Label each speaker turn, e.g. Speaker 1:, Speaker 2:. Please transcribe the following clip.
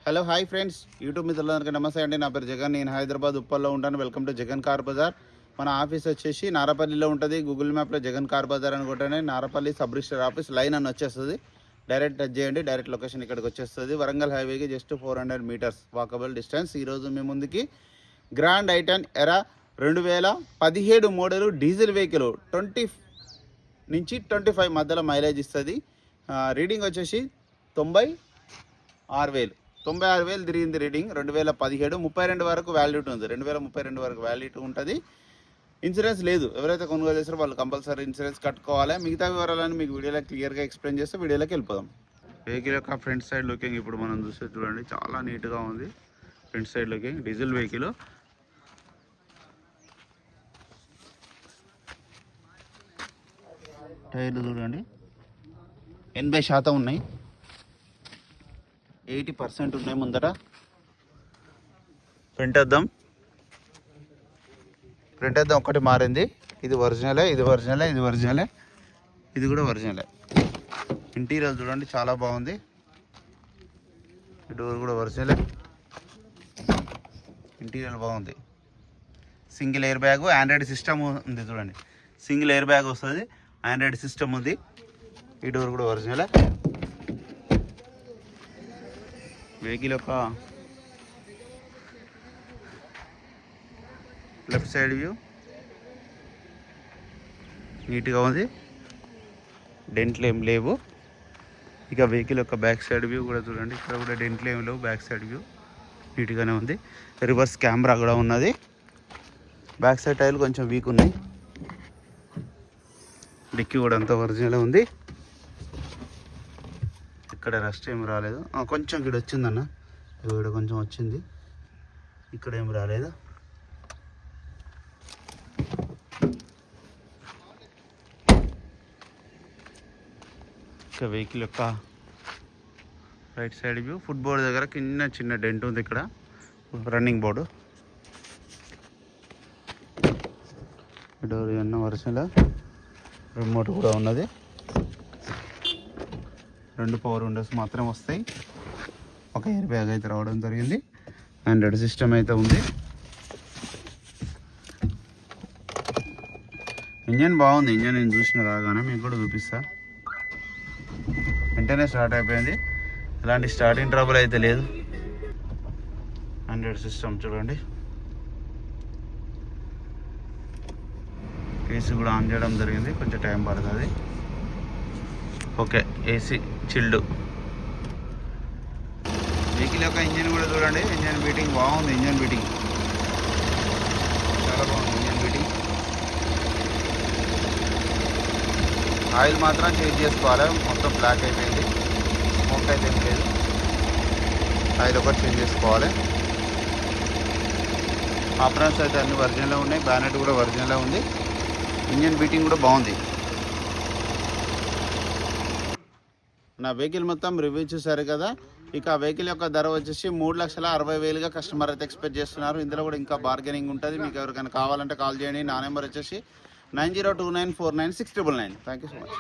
Speaker 1: Hello hi friends, YouTube మిత్రులందరికీ నమస్తే అండి. నా పేరు జగన్. నేను హైదరాబాద్ ఉప్పల్లో ఉంటాను. Welcome to Jagan car bazaar. మన ఆఫీస్ వచ్చేసి నారపల్లిలో ఉంటుంది. గూగుల్ మ్యాప్లో జగన్ కార్ బజార్ అనుకుంటేనే Narapalli sub registrar office line అని వచ్చేస్తుంది. డైరెక్ట్ టచ్ చేయండి, డైరెక్ట్ లొకేషన్ ఇక్కడికి వచ్చేస్తుంది. వరంగల్ హైవేకి జస్ట్ 400 మీటర్స్ వాకబుల్ డిస్టెన్స్. ఈరోజు మీ ముందుకి గ్రాండ్ ఐటన్ ఎరా 2017 మోడలు డీజిల్ వెహికల్ 20 నుంచి 25 మధ్యలో మైలేజ్ ఇస్తుంది. రీడింగ్ వచ్చేసి 96,000 తిరిగింది రీడింగ్. 2017 32 వరకు వ్యాలిడిటీ ఉంది. 2032 వరకు వ్యాలిడిటీ ఉంటుంది. ఇన్సూరెన్స్ లేదు. ఎవరైతే కొనుగోలు చేస్తారో వాళ్ళు కంపల్సరీ ఇన్సూరెన్స్ కట్టుకోవాలి. మిగతా వివరాలను మీకు వీడియోలో క్లియర్గా ఎక్స్ప్లెయిన్ చేస్తే వీడియోలోకి వెళ్ళిపోదాం. వెహికల్ యొక్క ఫ్రంట్ సైడ్ లుకింగ్ ఇప్పుడు మనం చూస్తే చూడండి, చాలా నీట్గా ఉంది. Front side looking diesel vehicle. టైర్లు చూడండి 80% ఉన్నాయి, 80% ఉన్నాయి ముందర. ఫ్రంట్ అద్దం ఒకటి మారింది. ఇది ఒరిజినలే, ఇది కూడా ఒరిజినలే. ఇంటీరియర్ చూడండి చాలా బాగుంది. డోర్ కూడా ఒరిజినలే, ఇంటీరియర్ బాగుంది. Single air bag, Android system ఉంది చూడండి. సింగిల్ ఎయిర్ బ్యాగ్ వస్తుంది, ఆండ్రాయిడ్ సిస్టమ్ ఉంది. ఈ డోర్ కూడా ఒరిజినలే. వెహికల్ యొక్క లెఫ్ట్ సైడ్ వ్యూ నీట్గా ఉంది, డెంట్లు ఏం లేవు. ఇక వెహికల్ యొక్క బ్యాక్ సైడ్ వ్యూ కూడా చూడండి, ఇక్కడ కూడా డెంట్లు ఏం లేవు. బ్యాక్ సైడ్ వ్యూ నీట్గానే ఉంది. రివర్స్ కెమెరా కూడా ఉన్నది. బ్యాక్ సైడ్ టైర్లు కొంచెం వీక్ ఉన్నాయి. డిక్కీ కూడా అంతా ఒరిజినల్ ఉంది. ఇక్కడ రస్ట్ ఏం రాలేదు. కొంచెం ఇక్కడ వచ్చిందన్న, ఇక్కడ కొంచెం వచ్చింది, ఇక్కడ ఏం రాలేదు. ఇక వెహికల్ యొక్క right side view, foot board దగ్గర చిన్న డెంట్ ఉంది. ఇక్కడ రన్నింగ్ బోర్డు. డోర్ ఇవన్నీ వరుసలో రిమోట్ కూడా ఉన్నది. 2 పవర్ విండోస్ మాత్రం వస్తాయి. ఒక ఎయిర్ బ్యాగ్ అయితే రావడం జరిగింది. ఆండ్రాయిడ్ సిస్టమ్ అయితే ఉంది. ఇంజన్ బాగుంది. ఇంజన్ నేను చూసిన రాగానే మీకు కూడా చూపిస్తా. వెంటనే స్టార్ట్ అయిపోయింది. ఎలాంటి స్టార్టింగ్ ట్రబుల్ అయితే లేదు. ఆండ్రాయిడ్ సిస్టమ్ చూడండి. ఏసీ కూడా ఆన్ చేయడం జరిగింది, కొంచెం టైం పడుతుంది. Okay, AC chilled. వెహికల్ యొక్క ఇంజన్ కూడా చూడండి. ఇంజన్ బీటింగ్ బాగుంది. ఇంజన్ బీటింగ్ చాలా బాగుంది. Engine beating. ఆయిల్ మాత్రం చేంజ్ చేసుకోవాలి. మొత్తం బ్లాక్ అయిపోయింది, స్మోక్ అయితే ఏం లేదు. ఆయిల్ ఒకటి చేంజ్ చేసుకోవాలి. ఆపరేషన్స్ అయితే అన్ని ఒరిజినల్లో ఉన్నాయి. బ్యానెట్ కూడా ఒరిజినల్లో ఉంది. ఇంజన్ బీటింగ్ కూడా బాగుంది. నా వెహికల్ మొత్తం రివ్యూ చూసారు కదా. ఇక ఆ వెహికల్ యొక్క ధర వచ్చేసి 3,60,000గా కస్టమర్ అయితే ఎక్స్పెక్ట్ చేస్తున్నారు. ఇందులో కూడా ఇంకా బార్గెనింగ్ ఉంటుంది. మీకు ఎవరికైనా కావాలంటే కాల్ చేయండి. నా నెంబర్ వచ్చేసి 9029496999. Thank you so much.